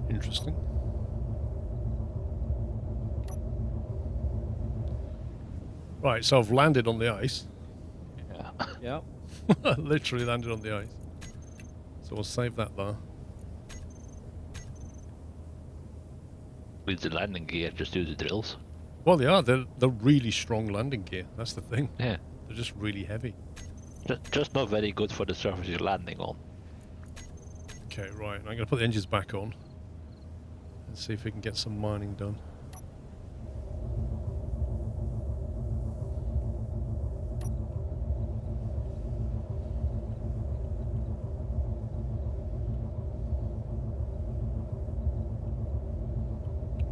Interesting. Right, so I've landed on the ice. Yeah. Yep. Literally landed on the ice. So we'll save that there. With the landing gear, just do the drills. Well, they are. They're really strong landing gear. That's the thing. Yeah. They're just really heavy. Just not very good for the surface you're landing on. Okay, right. I'm going to put the engines back on. And see if we can get some mining done.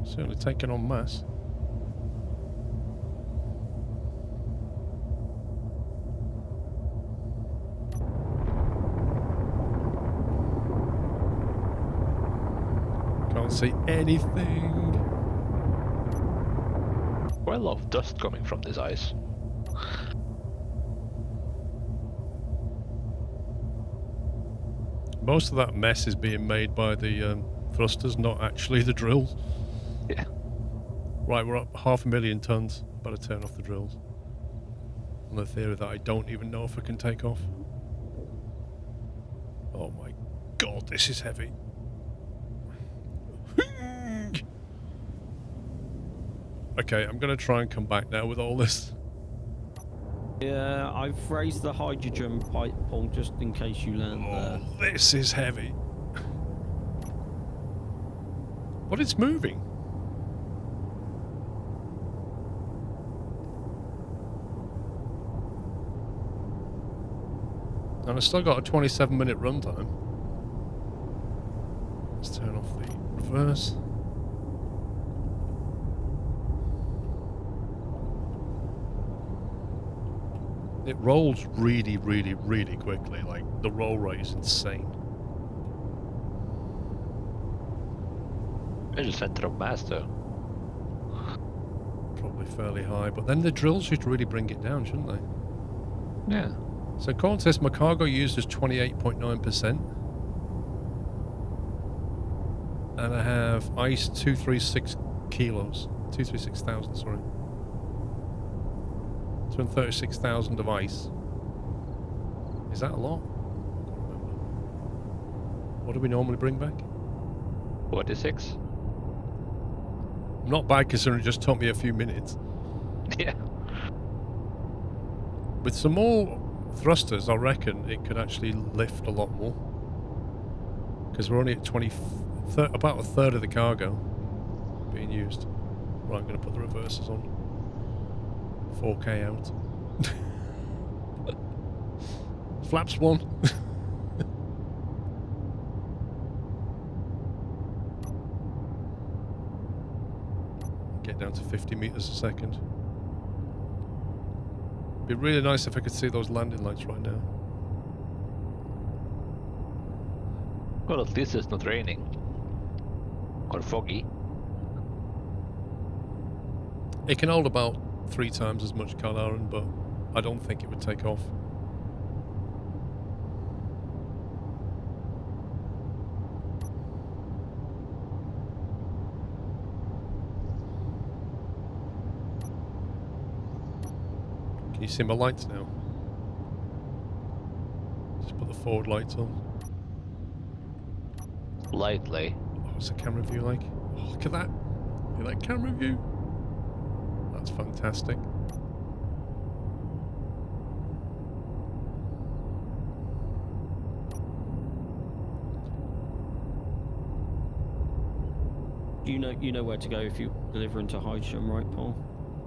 Certainly taking on mass. Can't see anything. Quite a lot of dust coming from this ice. Most of that mess is being made by the thrusters, not actually the drills. Yeah. Right, we're up 500,000 tons. Better turn off the drills. On the theory that I don't even know if I can take off. Oh my god, this is heavy. Okay, I'm gonna try and come back now with all this. Yeah, I've raised the hydrogen pipe, Paul, just in case you land there. Oh, this is heavy. But it's moving. And I've still got a 27-minute runtime. Let's turn off the reverse. It rolls really, really, really quickly. Like, the roll rate is insane. There's a center of mass though. Probably fairly high. But then the drills should really bring it down, shouldn't they? Yeah. So according to this, my cargo used is 28.9%. And I have ice 236 kilos. 236,000, sorry. 236,000 of ice. Is that a lot? I can't remember. What do we normally bring back? 46. Not bad considering it just took me a few minutes. Yeah. With some more thrusters, I reckon it could actually lift a lot more. Because we're only at about a third of the cargo being used. Right, I'm going to put the reversers on. 4K out. Flaps one. Get down to 50 meters a second. Be really nice if I could see those landing lights right now. Well, at least it's not raining. Or foggy. It can hold about 3 times as much Iron, but I don't think it would take off. Can you see my lights now? Just put the forward lights on. Lightly. Oh, what's the camera view like? Oh, look at that. Look at that camera view. That's fantastic. You know where to go if you deliver into hydrogen, right, Paul?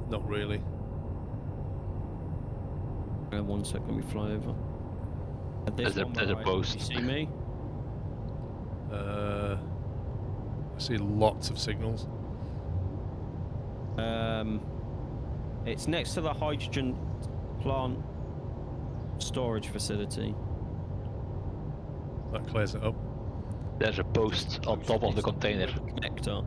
Not really. 1 second, we fly over. There's a post. You see me? I see lots of signals. It's next to the hydrogen plant storage facility. That clears it up. There's a post on top of the container. Connector.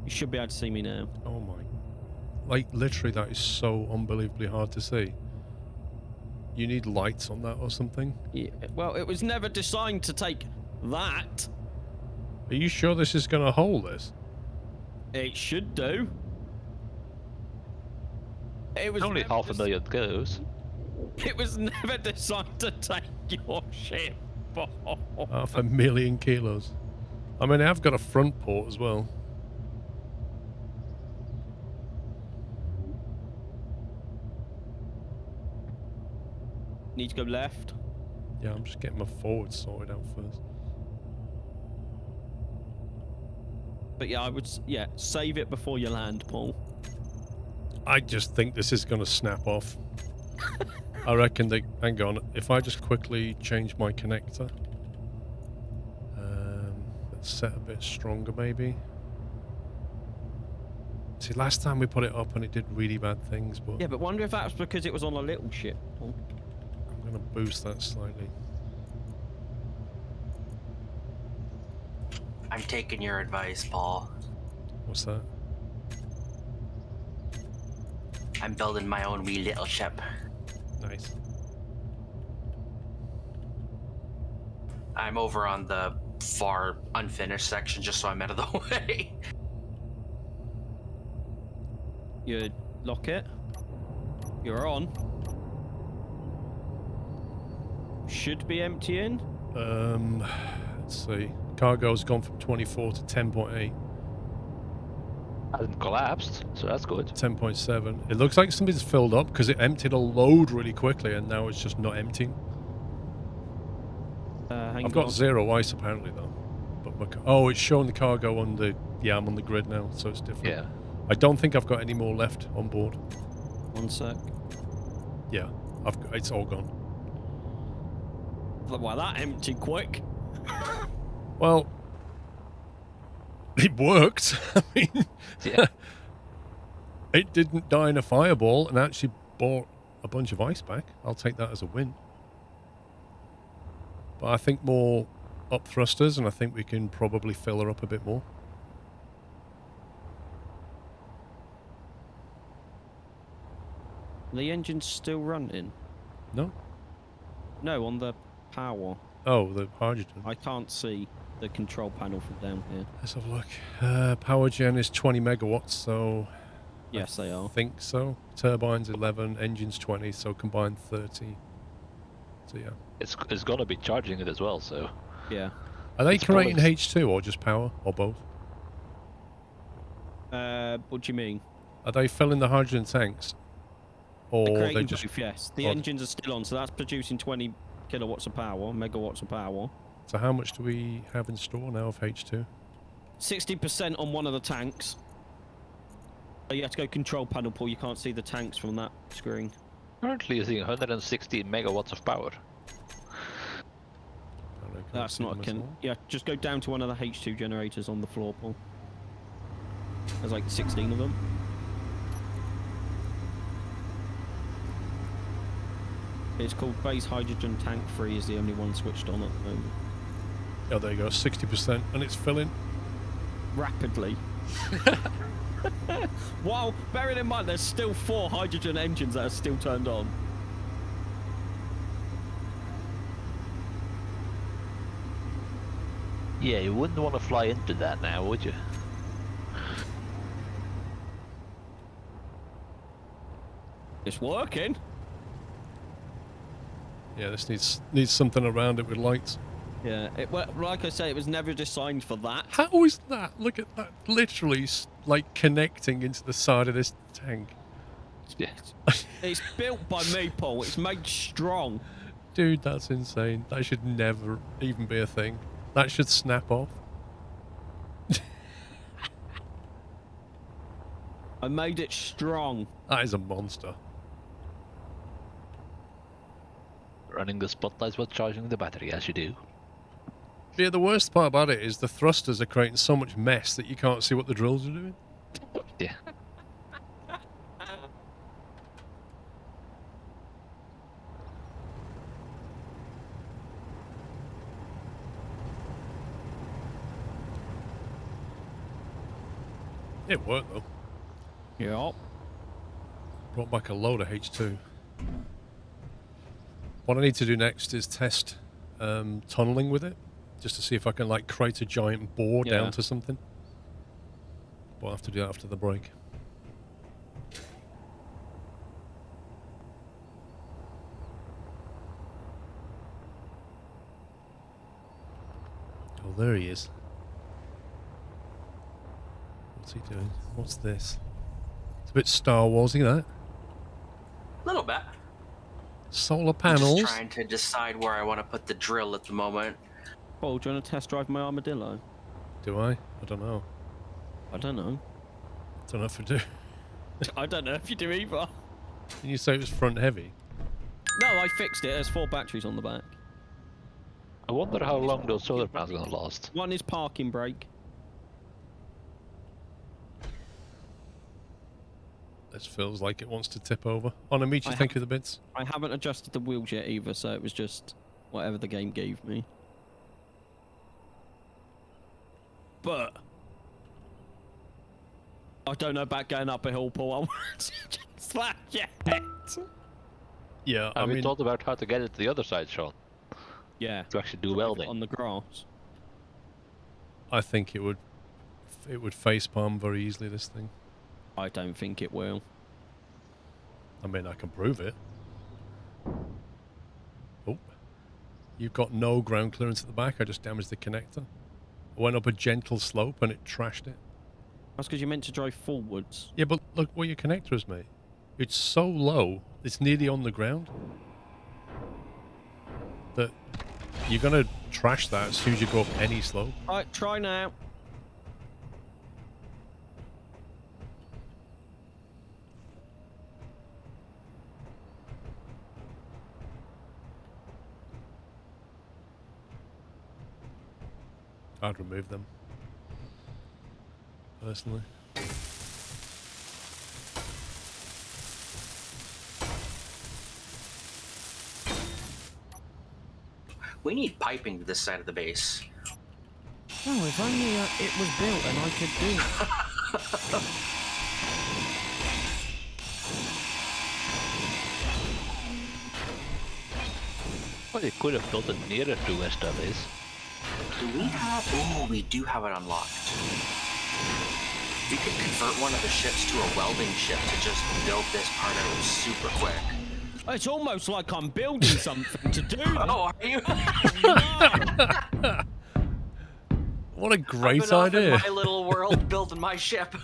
You should be able to see me now. Oh my. Like, literally, that is so unbelievably hard to see. You need lights on that or something? Yeah, well, it was never designed to take that. Are you sure this is going to hold this? It should do. It was Only never 500,000 kilos. It was never designed to take your ship. 500,000 kilos. I mean, I've got a front port as well. Need to go left. Yeah, I'm just getting my forward sorted out first. But yeah, I would, yeah, save it before you land, Paul. I just think this is going to snap off. I reckon they... Hang on. If I just quickly change my connector. Let's set a bit stronger, maybe. See, last time we put it up and it did really bad things, but... Yeah, but wonder if that's because it was on a little ship, Paul. I'm going to boost that slightly. I'm taking your advice, Paul. What's that? I'm building my own wee little ship. Nice. I'm over on the far unfinished section just so I'm out of the way. You lock it. You're on. Should be emptying. Let's see. Cargo's gone from 24 to 10.8. Hasn't collapsed, so that's good. 10.7. It looks like something's filled up because it emptied a load really quickly and now it's just not emptying. Hang I've got on. 0 ice apparently though. But oh, it's showing the cargo on the... Yeah, I'm on the grid now, so it's different. Yeah. I don't think I've got any more left on board. 1 sec. Yeah, it's all gone. Well, that emptied quick. Well, it worked. I mean, Yeah. it didn't die in a fireball and actually brought a bunch of ice back. I'll take that as a win. But I think more up thrusters, and I think we can probably fill her up a bit more. The engine's still running. No? No, on the power. Oh, the hydrogen. I can't see the control panel from down here. Let's have a look. Power gen is 20 megawatts, so... Yes, they are. I think so. Turbines 11, engines 20, so combined 30. So yeah. It's gonna be charging it as well, so... Yeah. Are they It's creating pulling. H2 or just power, or both? What do you mean? Are they filling the hydrogen tanks? Or They're they creating just... both, yes. The or- engines are still on, so that's producing 20 kilowatts of power, megawatts of power. So how much do we have in store now of H2? 60% on one of the tanks. So you have to go control panel, Paul. You can't see the tanks from that screen. Currently using 160 megawatts of power. That's not a yeah, just go down to one of the H2 generators on the floor, Paul. There's like 16 of them. It's called base hydrogen tank 3 is the only one switched on at the moment. Oh, there you go, 60%, and it's filling. Rapidly. While, bearing in mind, there's still 4 hydrogen engines that are still turned on. Yeah, you wouldn't want to fly into that now, would you? It's working. Yeah, this needs something around it with lights. Yeah, well, like I say, it was never designed for that. How is that? Look at that, literally like connecting into the side of this tank. Yeah. It's built by me, Paul. It's made strong. Dude, that's insane. That should never even be a thing. That should snap off. I made it strong. That is a monster. Running the spotlights while charging the battery, as you do. Yeah, the worst part about it is the thrusters are creating so much mess that you can't see what the drills are doing. Yeah. It worked though. Yeah. Brought back a load of H2. What I need to do next is test tunneling with it, just to see if I can like create a giant bore Yeah. down to something. But I'll have to do that after the break. Oh, there he is. What's he doing? What's this? It's a bit Star Warsy, that. Little bit. Solar I'm panels. just trying to decide where I want to put the drill at the moment. Paul, do you want to test drive my armadillo? Do I? I don't know. I don't know. Don't know if I do. I don't know if you do either. Can you say it was front heavy? No, I fixed it. There's 4 batteries on the back. I wonder how long those solar panels are gonna last. One is parking brake. This feels like it wants to tip over. On a meet, you I think of the bits? I haven't adjusted the wheels yet either, so it was just whatever the game gave me. But I don't know about going up a hill, Paul. fix that yet. Yeah, I Have we mean, thought about how to get it to the other side, Sean? Yeah. To actually do welding? On the grass. I think it would facepalm very easily, this thing. I don't think it will. I mean, I can prove it. Oh. You've got no ground clearance at the back. I just damaged the connector. I went up a gentle slope and it trashed it. That's because you meant to drive forwards. Yeah, but look where your connector is, mate. It's so low, it's nearly on the ground, that you're going to trash that as soon as you go up any slope. Alright, try now. I'd remove them, personally. We need piping to this side of the base. Oh, if only it was built and I could do it. Well, you could have built it nearer to where stuff is. Do we have... Oh, we do have it unlocked. We could convert one of the ships to a welding ship to just build this part out super quick. It's almost like I'm building something to do. Oh, are you? What a great I've been off in idea. my little world building my ship.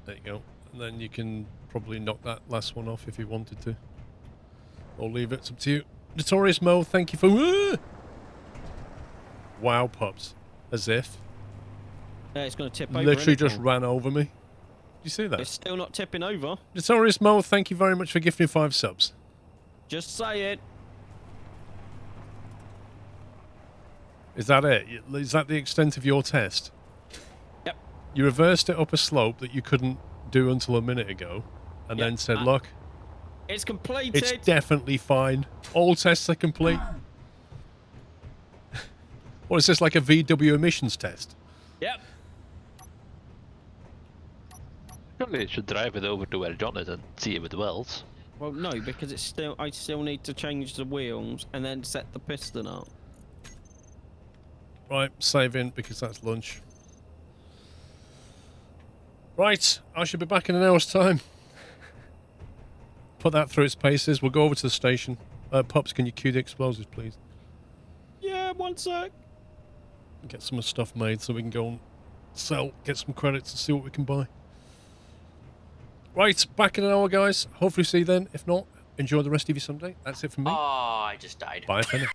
There you go. And then you can probably knock that last one off if you wanted to. Or leave it. It's up to you. Notorious Mo, thank you for... Wow, pups. As if. It's going to tip over. Literally innit, just Paul? ran over me. Did you see It's that? still not tipping over. Notorious Mo, thank you very much for gifting 5 subs. Just say it. Is that it? Is that the extent of your test? Yep. You reversed it up a slope that you couldn't do until a minute ago, and Yep. then said, look, It's completed. it's definitely fine. All tests are complete. What is this, like a VW emissions test? Yep. Surely you should drive it over to where John is and see if it welds. Well, no, because it's still. I still need to change the wheels and then set the piston up. Right, save in because that's lunch. Right, I should be back in an hour's time. Put that through its paces. We'll go over to the station. Pups, can you cue the explosives, please? Yeah, 1 sec. Get some stuff made so we can go and sell, get some credits and see what we can buy. Right, back in an hour, guys. Hopefully see you then. If not, enjoy the rest of your Sunday. That's it from me. Oh, I just died. Bye for now.